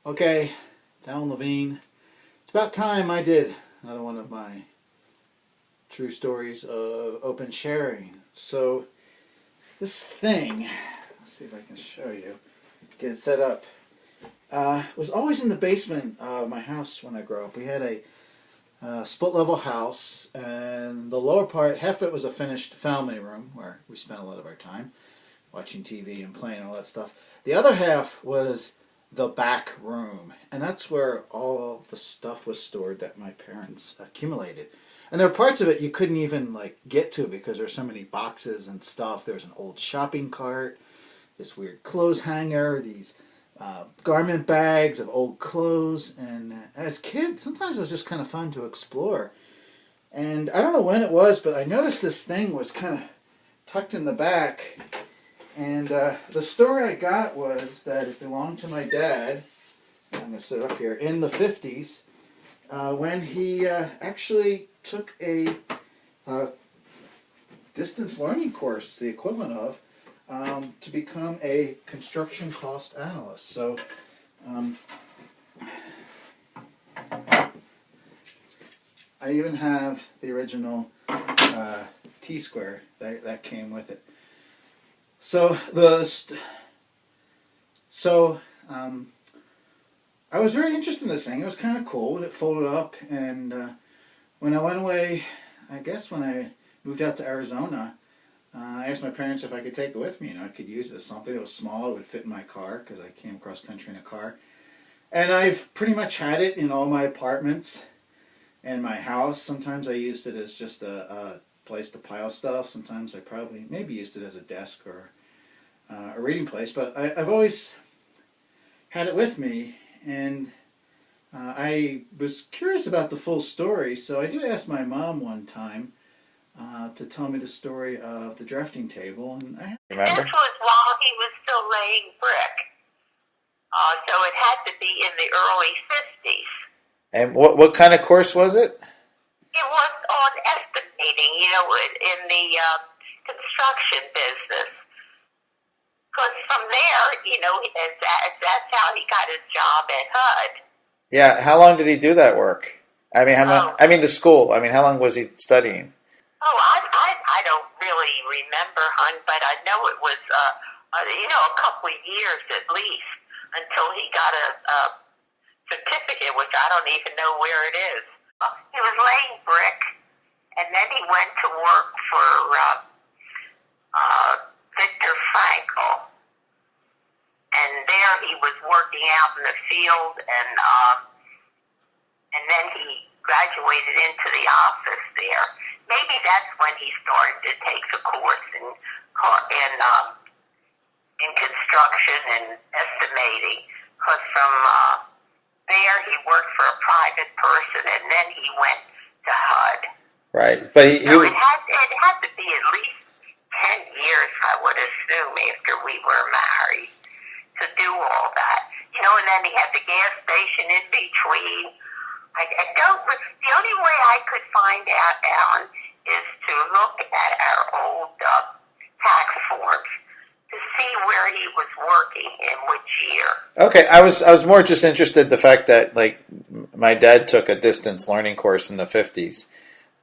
Okay, it's Alan Levine. It's about time I did another one of my true stories of open sharing. So, this thing, let's see if I can show you, get it set up, was always in the basement of my house when I grew up. We had a split-level house, and the lower part, half of it was a finished family room where we spent a lot of our time watching TV and playing and all that stuff. The other half was the back room, and that's where all the stuff was stored that my parents accumulated. And there were parts of it you couldn't even get to because there were so many boxes and stuff. There was an old shopping cart, this weird clothes hanger, these garment bags of old clothes. And as kids, sometimes it was just kind of fun to explore. And I don't know when it was, but I noticed this thing was kind of tucked in the back. And the story I got was that it belonged to my dad. I'm going to sit up here in the 50s when he actually took a distance learning course, the equivalent of, to become a construction cost analyst. So I even have the original T-square that came with it. So I was very interested in this thing. It was kind of cool. It folded up, and when I went away, I guess when I moved out to Arizona, I asked my parents if I could take it with me. I could use it as something. It was small. It would fit in my car because I came cross country in a car. And I've pretty much had it in all my apartments and my house. Sometimes I used it as just a place to pile stuff. Sometimes I maybe used it as a desk or a reading place. But I've always had it with me, and I was curious about the full story, so I did ask my mom one time to tell me the story of the drafting table. And Remember? This was while he was still laying brick, so it had to be in the early 50s. And what kind of course was it? It was on estimating, in the construction business. Because from there, that's how he got his job at HUD. Yeah, how long did he do that work? I mean, the school. I mean, how long was he studying? Oh, I don't really remember, hon, but I know it was, a couple of years at least until he got a certificate, which I don't even know where it is. He was laying brick, and then he went to work for Victor Frankl, and there he was working out in the field, and then he graduated into the office there. Maybe that's when he started to take the course in construction and estimating. Because from there he worked for a private person, and then he went to HUD. Right, but it had to be at least 10 years, I would assume, after we were married to do all that. And then he had the gas station in between. The only way I could find out, Alan, is to look at our old tax forms to see where he was working in which year. Okay, I was more just interested in the fact that my dad took a distance learning course in the 50s.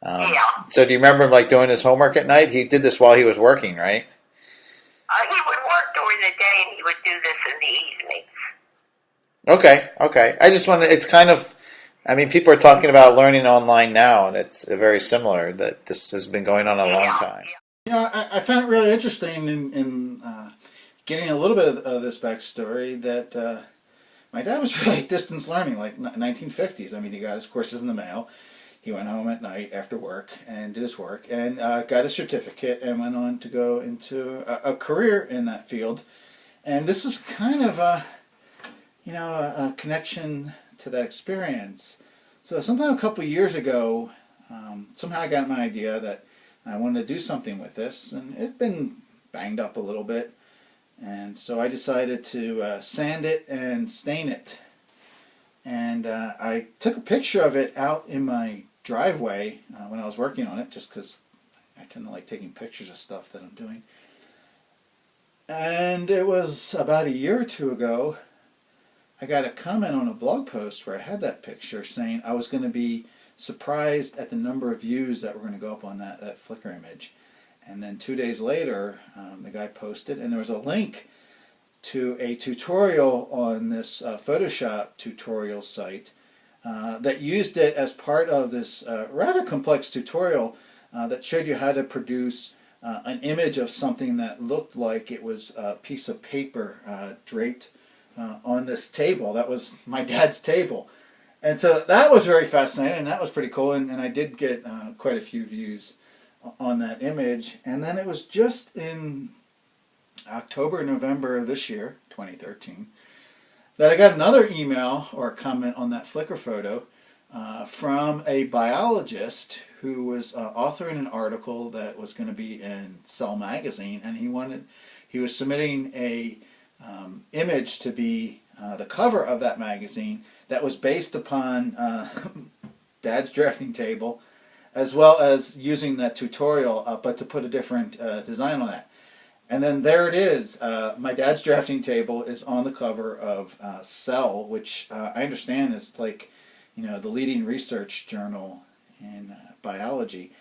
Yeah. So do you remember him doing his homework at night? He did this while he was working, right? He would work during the day, and he would do this in the evenings. Okay. I just wanted. It's kind of. I mean, people are talking about learning online now, and it's very similar. That this has been going on a long time. Yeah. I found it really interesting in getting a little bit of this backstory that my dad was really distance learning, 1950s. I mean, he got his courses in the mail. He went home at night after work and did his work and got a certificate and went on to go into a career in that field. And this was kind of a connection to that experience. So sometime a couple of years ago, somehow I got my idea that I wanted to do something with this, and it had been banged up a little bit. And so I decided to sand it and stain it. And I took a picture of it out in my driveway when I was working on it, just because I tend to like taking pictures of stuff that I'm doing. And it was about a year or two ago I got a comment on a blog post where I had that picture saying I was going to be surprised at the number of views that were going to go up on that Flickr image. And then 2 days later, the guy posted, and there was a link to a tutorial on this Photoshop tutorial site that used it as part of this rather complex tutorial that showed you how to produce an image of something that looked like it was a piece of paper draped on this table. That was my dad's table. And so that was very fascinating, and that was pretty cool, and I did get quite a few views on that image. And then it was just in October, November of this year, 2013, that I got another email or comment on that Flickr photo from a biologist who was authoring an article that was going to be in Cell magazine, and he was submitting a image to be the cover of that magazine that was based upon Dad's drafting table, as well as using that tutorial, but to put a different design on that. And then there it is. My dad's drafting table is on the cover of Cell, which I understand is like, the leading research journal in biology,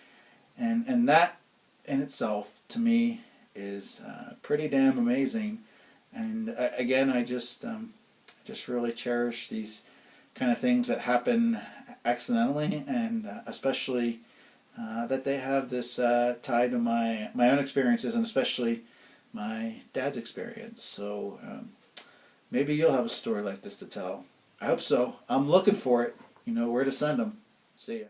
and that in itself to me is pretty damn amazing. And again, I just really cherish these kind of things that happen accidentally, and especially that they have this tie to my own experiences, and especially my dad's experience. So maybe you'll have a story like this to tell. I hope so. I'm looking for it. You know where to send them. See ya.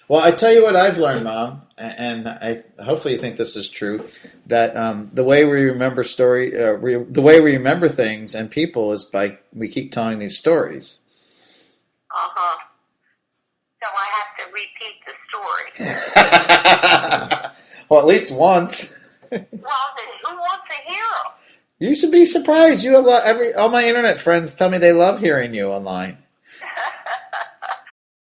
Well, I tell you what I've learned, Mom, and I hopefully you think this is true, that the way we remember the way we remember things and people is by we keep telling these stories. So I have to repeat the story. Well, at least once. Well, then who wants to hear them? You should be surprised. You have all my internet friends tell me they love hearing you online.